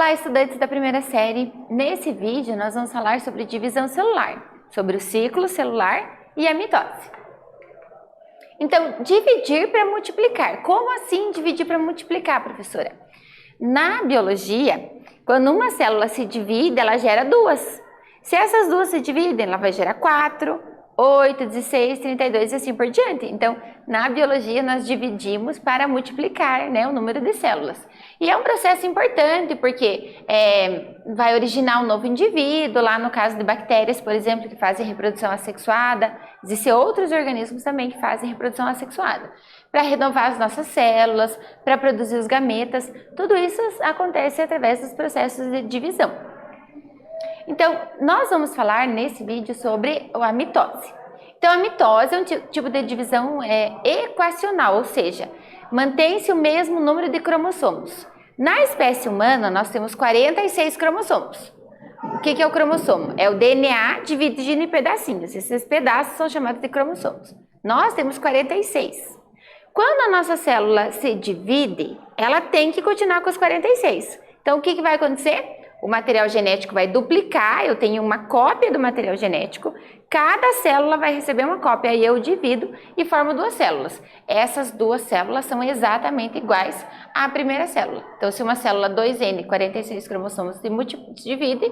Olá, estudantes da primeira série. Nesse vídeo nós vamos falar sobre divisão celular, sobre o ciclo celular e a mitose. Então, dividir para multiplicar. Como assim dividir para multiplicar, professora? Na biologia, quando uma célula se divide, ela gera duas. Se essas duas se dividem, ela vai gerar 4, 8, 16, 32 e assim por diante. Então, na biologia, nós dividimos para multiplicar, né, o número de células. E é um processo importante porque vai originar um novo indivíduo, lá no caso de bactérias, por exemplo, que fazem reprodução assexuada. Existem outros organismos também que fazem reprodução assexuada. Para renovar as nossas células, para produzir os gametas, tudo isso acontece através dos processos de divisão. Então, nós vamos falar nesse vídeo sobre a mitose. Então, a mitose é um tipo de divisão equacional, ou seja, mantém-se o mesmo número de cromossomos. Na espécie humana, nós temos 46 cromossomos. O que é o cromossomo? É o DNA dividido em pedacinhos. Esses pedaços são chamados de cromossomos. Nós temos 46. Quando a nossa célula se divide, ela tem que continuar com os 46. Então, o que vai acontecer? O material genético vai duplicar, eu tenho uma cópia do material genético, cada célula vai receber uma cópia, aí eu divido e formo duas células. Essas duas células são exatamente iguais à primeira célula. Então, se uma célula 2N, 46 cromossomos, se divide,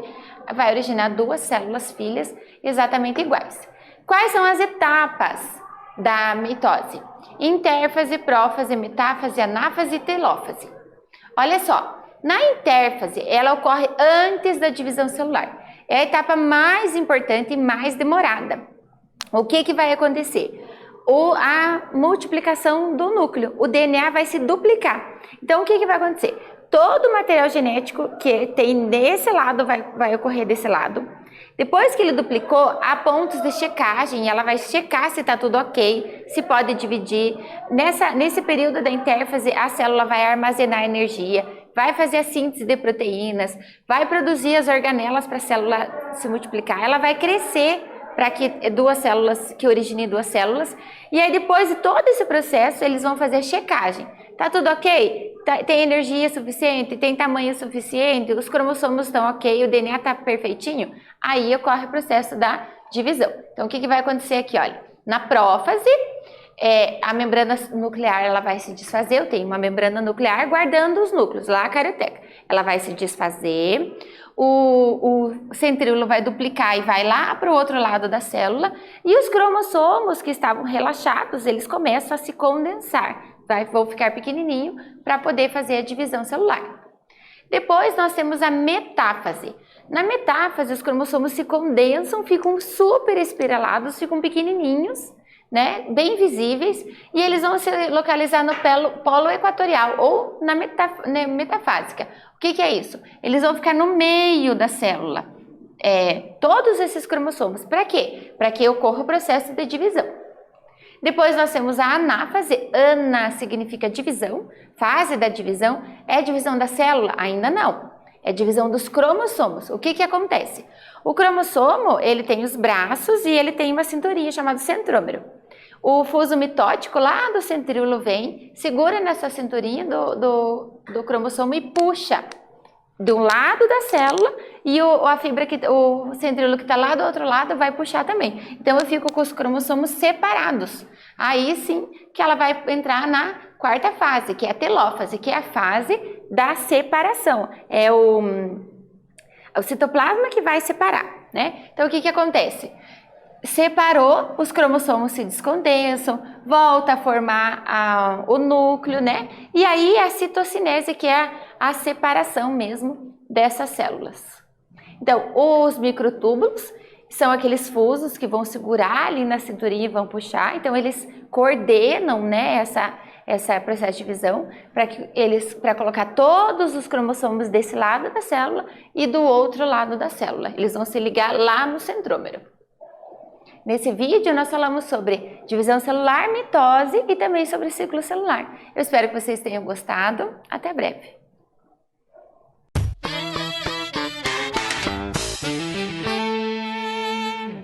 vai originar duas células filhas exatamente iguais. Quais são as etapas da mitose? Intérfase, prófase, metáfase, anáfase e telófase. Olha só. Na intérfase, ela ocorre antes da divisão celular. É a etapa mais importante e mais demorada. O que vai acontecer? A multiplicação do núcleo. O DNA vai se duplicar. Então, o que vai acontecer? Todo o material genético que tem desse lado vai ocorrer desse lado. Depois que ele duplicou, há pontos de checagem, ela vai checar se está tudo ok, se pode dividir. Nesse período da intérfase, a célula vai armazenar energia, vai fazer a síntese de proteínas, vai produzir as organelas para a célula se multiplicar, ela vai crescer para que origine duas células, e aí depois de todo esse processo, eles vão fazer a checagem. Tá tudo ok? Tem energia suficiente? Tem tamanho suficiente? Os cromossomos estão ok? O DNA está perfeitinho? Aí ocorre o processo da divisão. Então, o que vai acontecer aqui? Olha, na prófase, a membrana nuclear ela vai se desfazer. Eu tenho uma membrana nuclear guardando os núcleos, lá a carioteca. Ela vai se desfazer, o centríolo vai duplicar e vai lá para o outro lado da célula, e os cromossomos que estavam relaxados, eles começam a se condensar. Vão ficar pequenininho para poder fazer a divisão celular. Depois nós temos a metáfase. Na metáfase, os cromossomos se condensam, ficam super espiralados, ficam pequenininhos, né, bem visíveis, e eles vão se localizar no polo equatorial ou na metafásica. O que é isso? Eles vão ficar no meio da célula, todos esses cromossomos. Para quê? Para que ocorra o processo de divisão. Depois nós temos a anáfase. Ana significa divisão, fase da divisão. É divisão da célula? Ainda não. É divisão dos cromossomos. O que acontece? O cromossomo, ele tem os braços e ele tem uma cinturinha chamada centrômero. O fuso mitótico lá do centríolo vem, segura nessa cinturinha do cromossomo e puxa de um lado da célula, e o centríolo que está lá do outro lado vai puxar também. Então, eu fico com os cromossomos separados. Aí sim que ela vai entrar na quarta fase, que é a telófase, que é a fase da separação. É o citoplasma que vai separar, né? Então, o que acontece? Separou, os cromossomos se descondensam, volta a formar o núcleo, né? E aí a citocinese, que é a separação mesmo dessas células. Então, os microtúbulos são aqueles fusos que vão segurar ali na cinturinha e vão puxar. Então, eles coordenam, né, essa processo de divisão para colocar todos os cromossomos desse lado da célula e do outro lado da célula. Eles vão se ligar lá no centrômero. Nesse vídeo nós falamos sobre divisão celular, mitose e também sobre ciclo celular. Eu espero que vocês tenham gostado. Até breve!